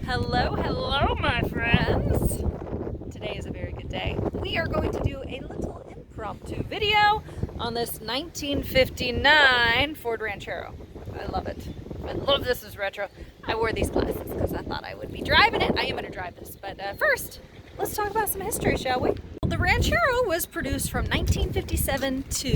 Hello, my friends. Today is a very good day. We are going to do a little impromptu video on this 1959 Ford Ranchero. I love it. I love this as retro. I wore these glasses because I thought I would be driving it. I am going to drive this, but first, let's talk about some history, shall we? Well, the Ranchero was produced from 1957 to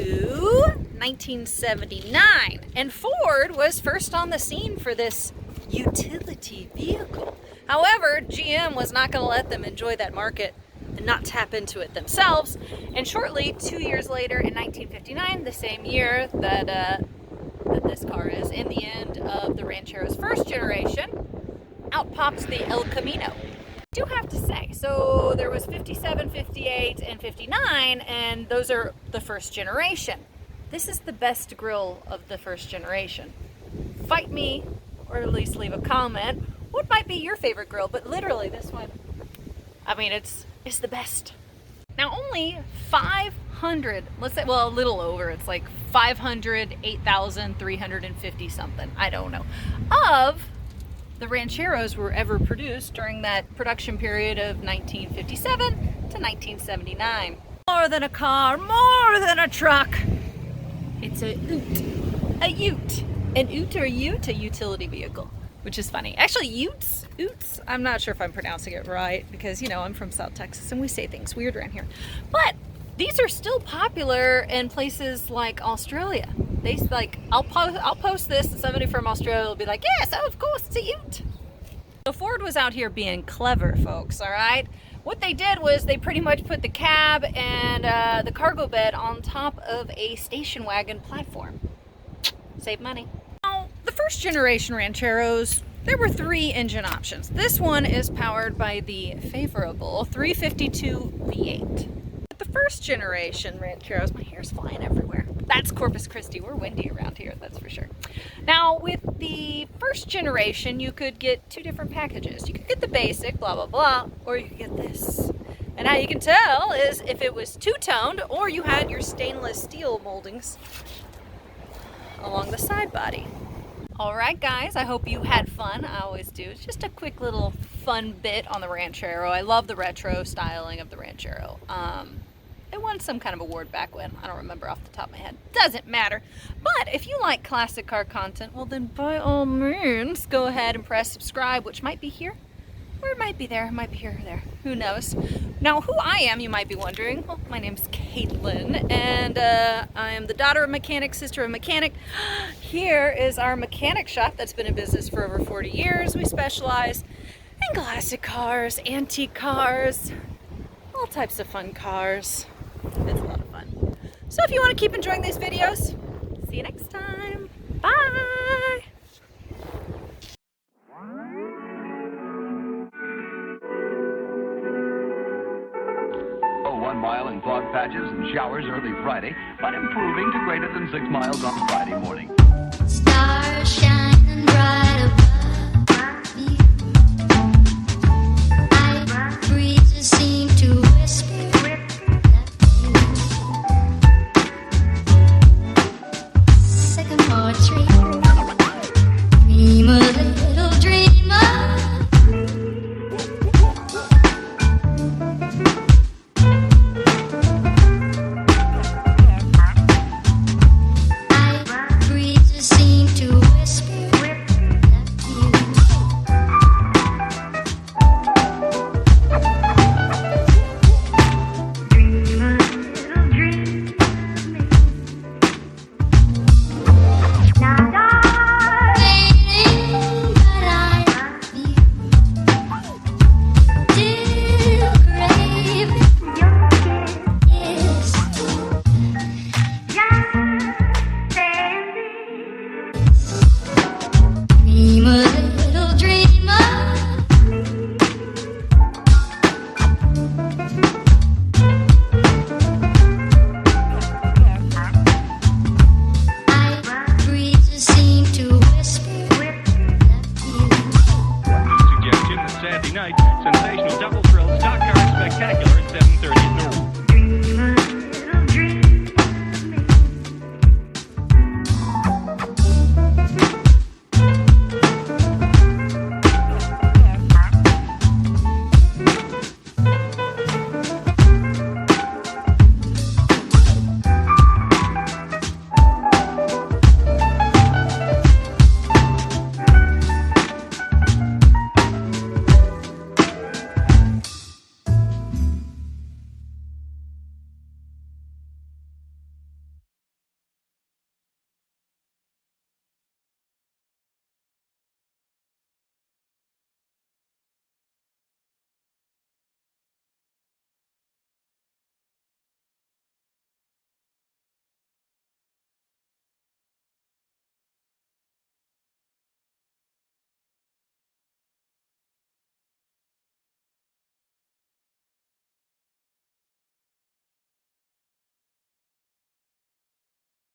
1979, and Ford was first on the scene for this utility vehicle. However, GM was not going to let them enjoy that market and not tap into it themselves. And shortly, 2 years later, in 1959, the same year that this car is, in the end of the Ranchero's first generation, out popped the El Camino. I do have to say, so there was 57, 58, and 59, and those are the first generation. This is the best grille of the first generation. Fight me, or at least leave a comment. What might be your favorite grill? But literally this one, I mean, it's the best. Now only 500, let's say, well, a little over, it's like 508,350 something, I don't know, of the Rancheros were ever produced during that production period of 1957 to 1979. More than a car, more than a truck. It's a ute. A ute. An ute or ute, a utility vehicle, which is funny. Actually, utes, I'm not sure if I'm pronouncing it right because, you know, I'm from South Texas and we say things weird around here. But these are still popular in places like Australia. They like, I'll post this and somebody from Australia will be like, yes, oh, of course, it's a ute. So Ford was out here being clever, folks, all right? What they did was they pretty much put the cab and the cargo bed on top of a station wagon platform. Save money. Now, the first generation Rancheros, there were 3 engine options. This one is powered by the favorable 352 V8. The first generation Rancheros, my hair's flying everywhere. That's Corpus Christi. We're windy around here, that's for sure. Now, with the first generation, you could get 2 different packages. You could get the basic, blah, blah, blah, or you could get this. And how you can tell is if it was two-toned or you had your stainless steel moldings along the side body. All right, guys, I hope you had fun. I always do. It's just a quick little fun bit on the Ranchero. I love the retro styling of the Ranchero. It won some kind of award back when. I don't remember off the top of my head. Doesn't matter. But if you like classic car content, well then by all means, go ahead and press subscribe, which might be here, or it might be there, it might be here or there. Who knows? Now, who I am, you might be wondering. Well, my name's Caitlin, and I am the daughter of a mechanic, sister of a mechanic. Here is our mechanic shop that's been in business for over 40 years. We specialize in classic cars, antique cars, all types of fun cars. It's a lot of fun. So if you want to keep enjoying these videos, see you next time. Bye! Oh, 1 mile in fog patches and showers early Friday, but improving to greater than 6 miles on Friday morning. Stars shining bright above me. Night breezes seem to whisper that sycamore tree. Dream a little dreamer. Sensational double thrill stock car spectacular at 7:30 at night.